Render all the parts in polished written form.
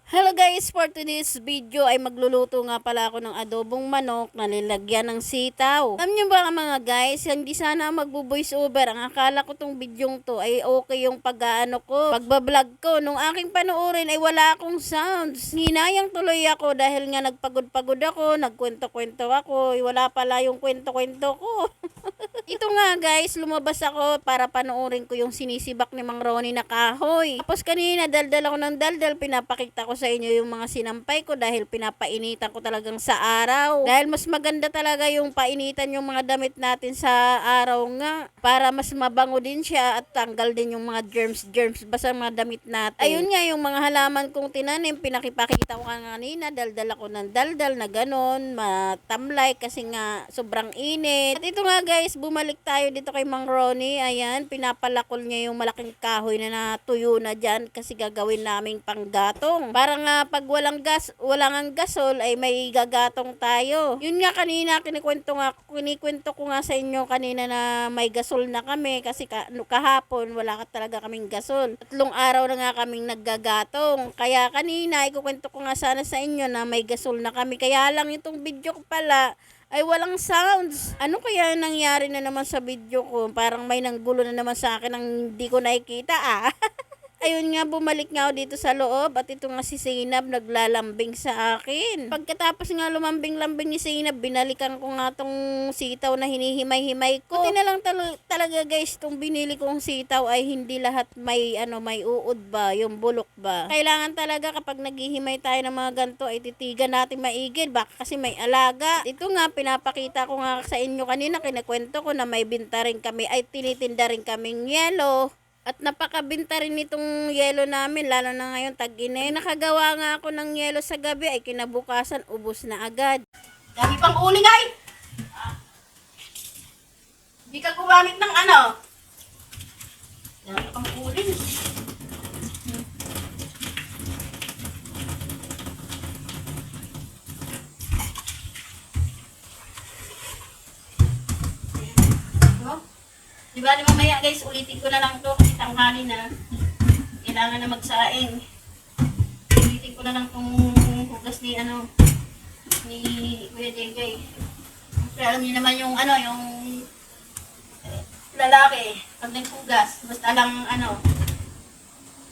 Hello guys, for today's video ay magluluto nga pala ako ng adobong manok na nilagyan ng sitaw. Alam niyo ba mga guys, hindi sana magbo-voice over. Ang akala ko tong bidyong to ay okay yung pag-aano ko, pagbablog ko. Nung aking panoorin ay wala akong sounds. Hinayang tuloy ako dahil nga nagpagod-pagod ako, nagkwento-kwento ako. Wala pala yung kwento-kwento ko. Ito nga guys, lumabas ako para panoorin ko yung sinisibak ni Mang Ronnie na kahoy. Tapos kanina daldal ako ng daldal, pinapakita ko sa inyo yung mga sinampay ko dahil pinapainitan ko talagang sa araw. Dahil mas maganda talaga yung painitan yung mga damit natin sa araw nga para mas mabango din siya at tanggal din yung mga germs basta mga damit natin. Ayun nga yung mga halaman kong tinanim, pinakipakita ko kanina, daldal ako ng daldal na ganon, matamlay kasi nga sobrang init. At ito nga guys, bumalik tayo dito kay Mang Ronnie. Ayan, pinapalakol niya yung malaking kahoy na natuyo na dyan kasi gagawin naming panggatong. Para nga pag walang gasol ay may gagatong tayo. Yun nga kanina kinikwento ko nga sa inyo kanina na may gasol na kami kasi kahapon wala ka talaga kaming gasol. 3 araw na nga kaming naggagatong. Kaya kanina ikukwento ko nga sana sa inyo na may gasol na kami. Kaya lang itong video ko pala ay walang sounds. Ano kaya nangyari na naman sa video ko? Parang may nanggulo na naman sa akin ang hindi ko nakikita Ayun nga, bumalik nga ako dito sa loob at ito nga si Zainab naglalambing sa akin. Pagkatapos nga lumambing-lambing ni Zainab, binalikan ko nga tong sitaw na hinihimay-himay ko. Buti na lang talaga guys, tong binili kong sitaw ay hindi lahat may uod ba, yung bulok ba. Kailangan talaga kapag naghihimay tayo ng mga ganito ay titigan natin maigid, baka kasi may alaga. Ito nga, pinapakita ko nga sa inyo kanina, kinakwento ko na may binta rin kami, ay tinitinda rin kaming yelo. At napakabinta rin itong yelo namin, lalo na ngayon tag-inay. Nakagawa nga ako ng yelo sa gabi, ay kinabukasan, ubos na agad. Dami pang uling ay! Hindi ka gumamit ng ano? Dami pang uling. Diba mamaya guys, ulitin ko na lang to kasi tanghali na. Kailangan na magsaing. Ulitin ko na lang tong hugas ni ni Kuya Jengay. Pero alam niyo naman yung yung lalaki, pag naghugas, basta lang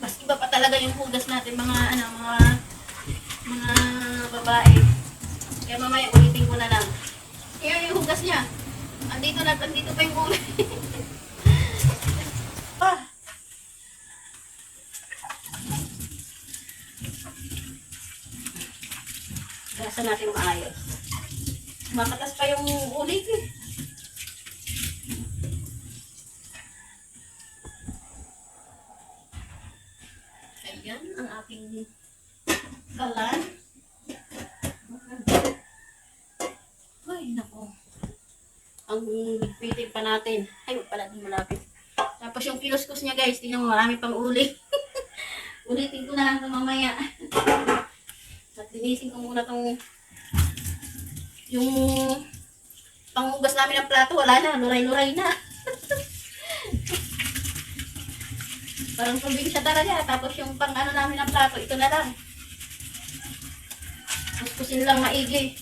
mas iba pa talaga yung hugas natin mga mga babae. Kaya mamaya ulitin ko na lang. Kaya yung hugas niya. Andito pa yung ulit. Gasa natin maayos. Makatas pa yung ulit Ayan ang ating kalan. Ay, nako. Ang pitin pa natin. Ay, pala din malapit. Tapos yung kiluskus niya guys, tingnan mo, marami pang uli. Ulitin ko na lang ito mamaya. At linisin ko muna tong yung panghugas namin ng plato, wala na, luray-luray na. Parang probinsya talaga. Tapos yung pang namin ng plato, ito na lang. Kuskusin lang maigi.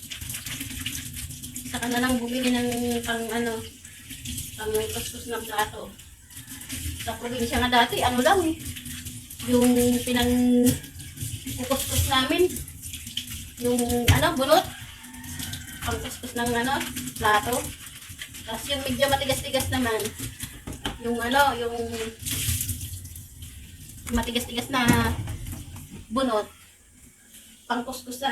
Saka na lang bumili ng pang kuskus ng plato. Sa probinsya nga dati, lang yung kuskus namin. Yung bunot. Pang kuskus ng plato. Tapos yung medyo matigas-tigas naman. Yung yung matigas-tigas na bunot. Pang kuskus sa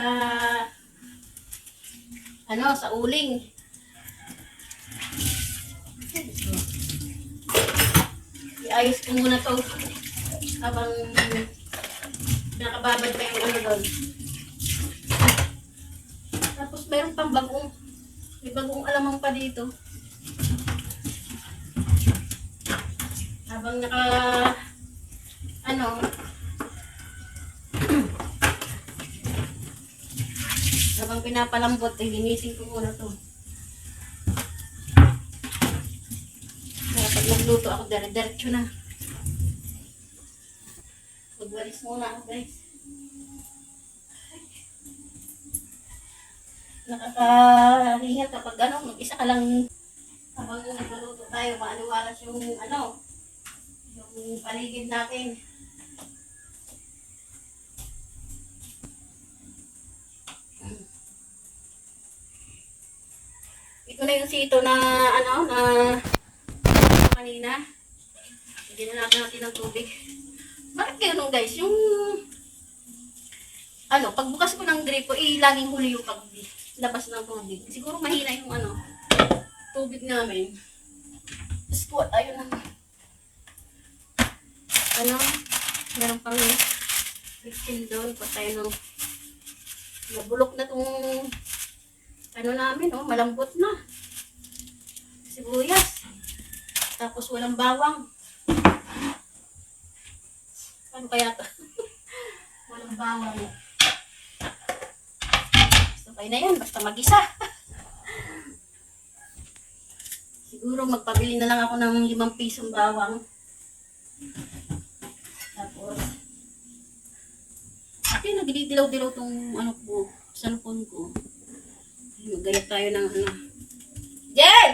sa uling. Iayos ko muna to habang nakababad pa yung doon. Tapos mayroon pang bagong, may bagong alamang pa dito. Habang habang pinapalambot, linisin ko muna to. Kaya pag nagluto ako, dire-diretso na. Magwalis muna ako guys. nakakahingal kapag mag-isa ka lang habang nagluluto tayo, maaliwalas yung yung paligid natin. Ito na yung sito na na kanina. Bigyan na natin ng tubig. Bakit ganun guys? Yung pagbukas ko ng gripo, laging huli yung paglabas ng tubig. Siguro mahina yung tubig namin. Tapos ayun meron pang 15 doon. Patay nabulok na tong namin, malambot na. Sibuyas. Tapos walang bawang. Ano kaya to? Walang bawang. Okay na yan, basta mag-isa. Siguro magpabili na lang ako ng 5 pisong bawang. Tapos, nagdidilaw-dilaw tong cellphone ko. Magayat tayo ng Jay!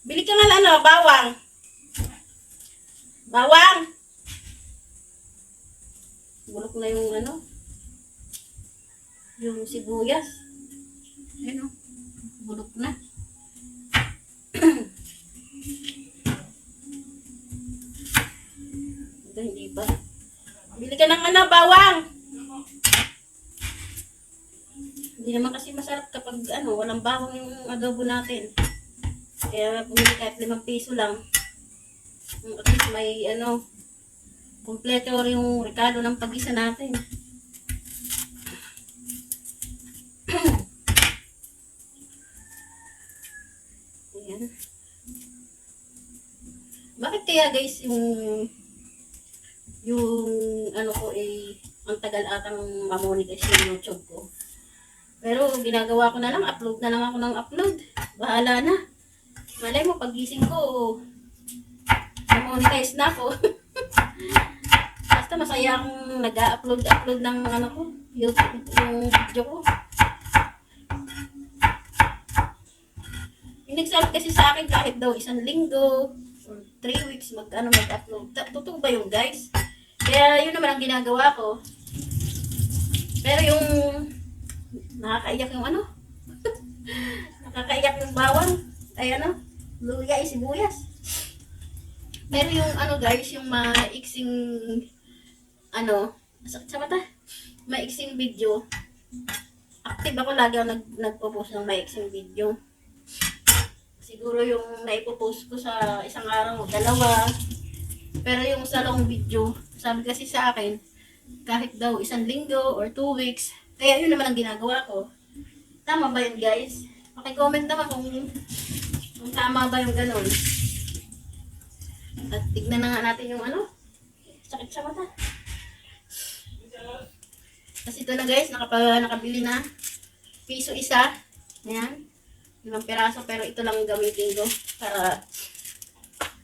Bili ka nga bawang. Bawang! Bulok na yung yung sibuyas. Ayun bulok na. Ito hindi pa. Bili ka ng bawang. Hindi naman kasi masarap kapag walang bawang yung adobo natin. Kaya bumili kahit 5 piso lang. At least may kompleto yung rekado ng pag-isa natin. Ayan. Bakit kaya guys yung ko ang tagal atang mamonetize yung YouTube ko. Pero ginagawa ko na lang, upload na lang ako ng upload. Bahala na. Malay mo, pagising ko, mamonetize na ako. Basta masaya akong nag-upload ng YouTube, yung video ko. Yung nagsabi kasi sa akin kahit daw 1 linggo or 3 weeks mag-upload. Totoo ba yun guys? Kaya yun naman ang ginagawa ko. Pero yung nakakaiyak yung nakakaiyak yung bawang. Ay luya, sibuyas. Pero yung guys, yung maiksing sakit sa mata. Maiksing video. Active ako lagi ako nagpo-post ng maiksing video. Siguro yung naipopost ko sa isang araw, 2. Pero yung sa long video, sabi kasi sa akin, kahit daw 1 linggo or 2 weeks, kaya yun naman ang ginagawa ko. Tama ba yun guys? Paki-comment naman kung tama ba yung ganun. At tignan na nga natin yung sakit sa mata. Kasi ito na guys, nakabili na. Piso isa. Ayan. 5 piraso, pero ito lang gamitin ko para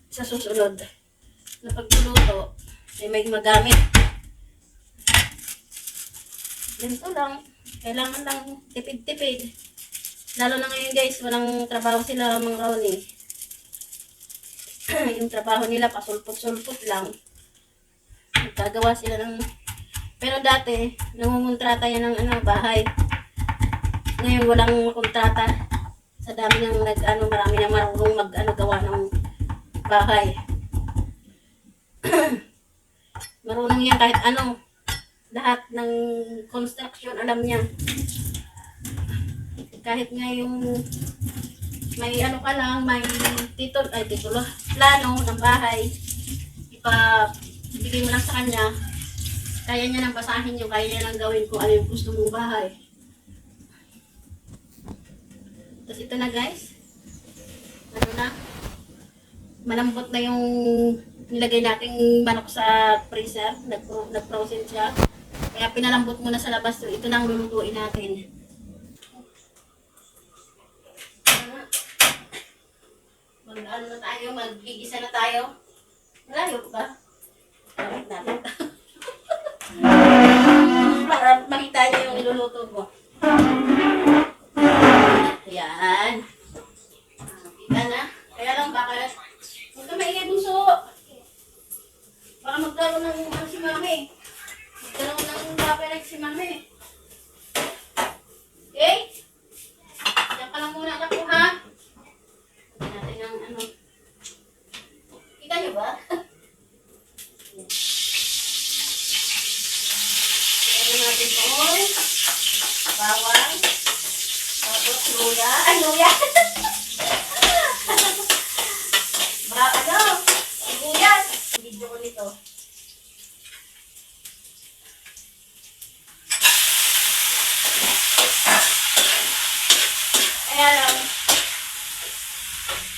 sa susunod na pagluluto ay may magamit. Ganito lang. Kailangan lang tipid-tipid. Lalo na ngayon guys, walang trabaho sila mga Ronnie. Yung trabaho nila pasulpot-sulpot lang. Gagawa sila ng... Pero dati, nangungontrata yan ng bahay. Ngayon walang kontrata. Sa dami ng marami na marunong gawa ng bahay. Marunong yan kahit lahat ng construction alam niya. Kahit nga yung may ka lang, may plano ng bahay, ibigay mo lang sa kanya, kaya niya nang basahin yung, kaya niya nang gawin kung ano yung gusto mong bahay. Tapos ito na guys, malambot na yung nilagay nating manok sa freezer, nag-frozen siya. Kaya pinalambot muna sa labas. So, ito na ang lulutuin natin. Na tayo, mag-igisa na tayo. Malayo ba? Bakit natin? Para makita niyo yung niluluto ko. si Mami. Okay? Diyan ka lang muna ako, ha? Natin ang ano. Kita niyo ba? Lagyan natin ito. Bawang. Tapos luya. Ay, luya! Sibuyas. Video ko nito. Kaya lang,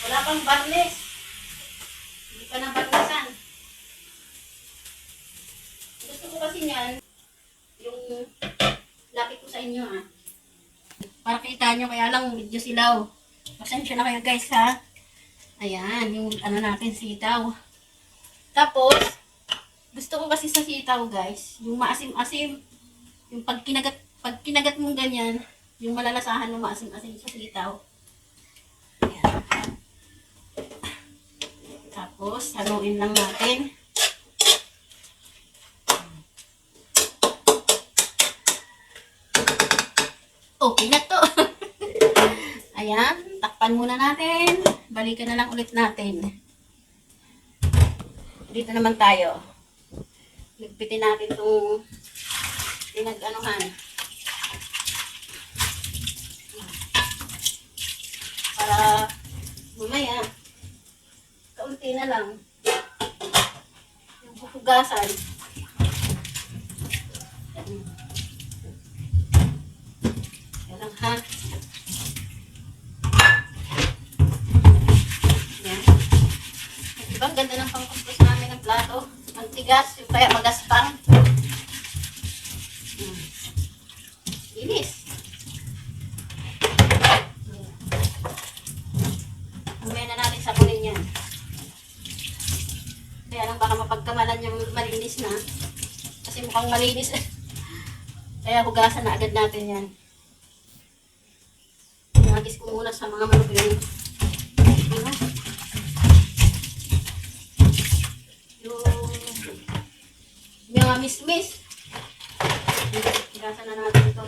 wala pang barnes. Hindi pa na barnesan. Gusto ko kasi niyan, yung lapit ko sa inyo para kita nyo, kaya lang medyo silaw. Pasensya na kayo guys ha. Ayan, yung ano natin sitaw. Tapos, gusto ko kasi sa sitaw guys, yung maasim-asim. Yung pag kinagat mong ganyan, yung malalasahan ng maasim-asim sa sitaw. Ayan. Tapos, haluin lang natin. Okay na to. Ayan, takpan muna natin. Balikan na lang ulit natin. Dito naman tayo. Ligpitin natin itong pinag-anuhan. Para mamaya, kaunti na lang yung hugasan. Yan lang ha. Yan. Diba ang ganda ng pangkuskus namin ng plato? Ang tigas, yung kaya magaspang. Linis. Mamaya na natin sabunin yan. Kaya lang baka mapagkamalan yung malinis na. Kasi mukhang malinis. Kaya hugasan na agad natin yan. Nagis ko muna sa mga manok yun. Ano? Yung mga miss-miss. Hugasan na natin ito.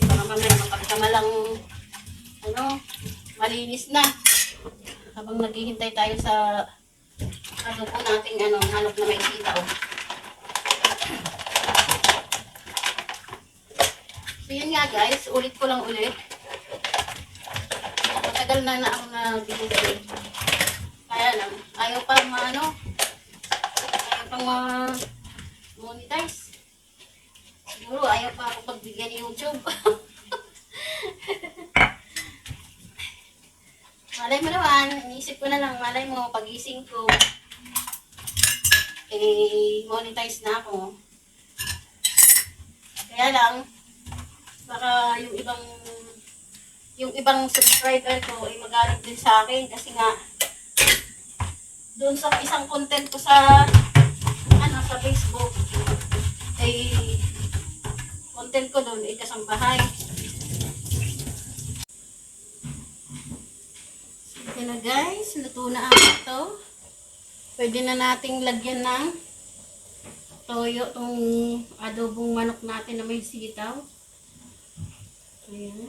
Baka mamaya mapagkamalang ano, malinis na. Habang naghihintay tayo sa adobo nating ano, manok na may sitaw. So yun nga guys, ulit ko lang ulit. Matagal na ako na binigay. Kaya lang, ayaw pa ano, ayaw pang monetize. Siguro ayaw pa ako pagbigyan ng YouTube. Malay mo naman, iniisip ko na lang, malay mo, pagising ko, monetize na ako. Kaya lang, baka yung ibang subscriber ko ay magalit din sa akin kasi nga, doon sa isang content ko sa, sa Facebook, content ko doon ay kasambahay. Ito na guys, luto na ako ito. Pwede na nating lagyan ng toyo itong adobong manok natin na may sitaw. Ayan.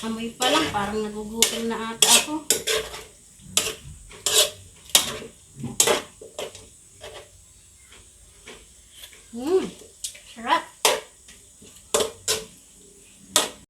Amoy pa lang, parang nagugutom na ata ako. Sarap.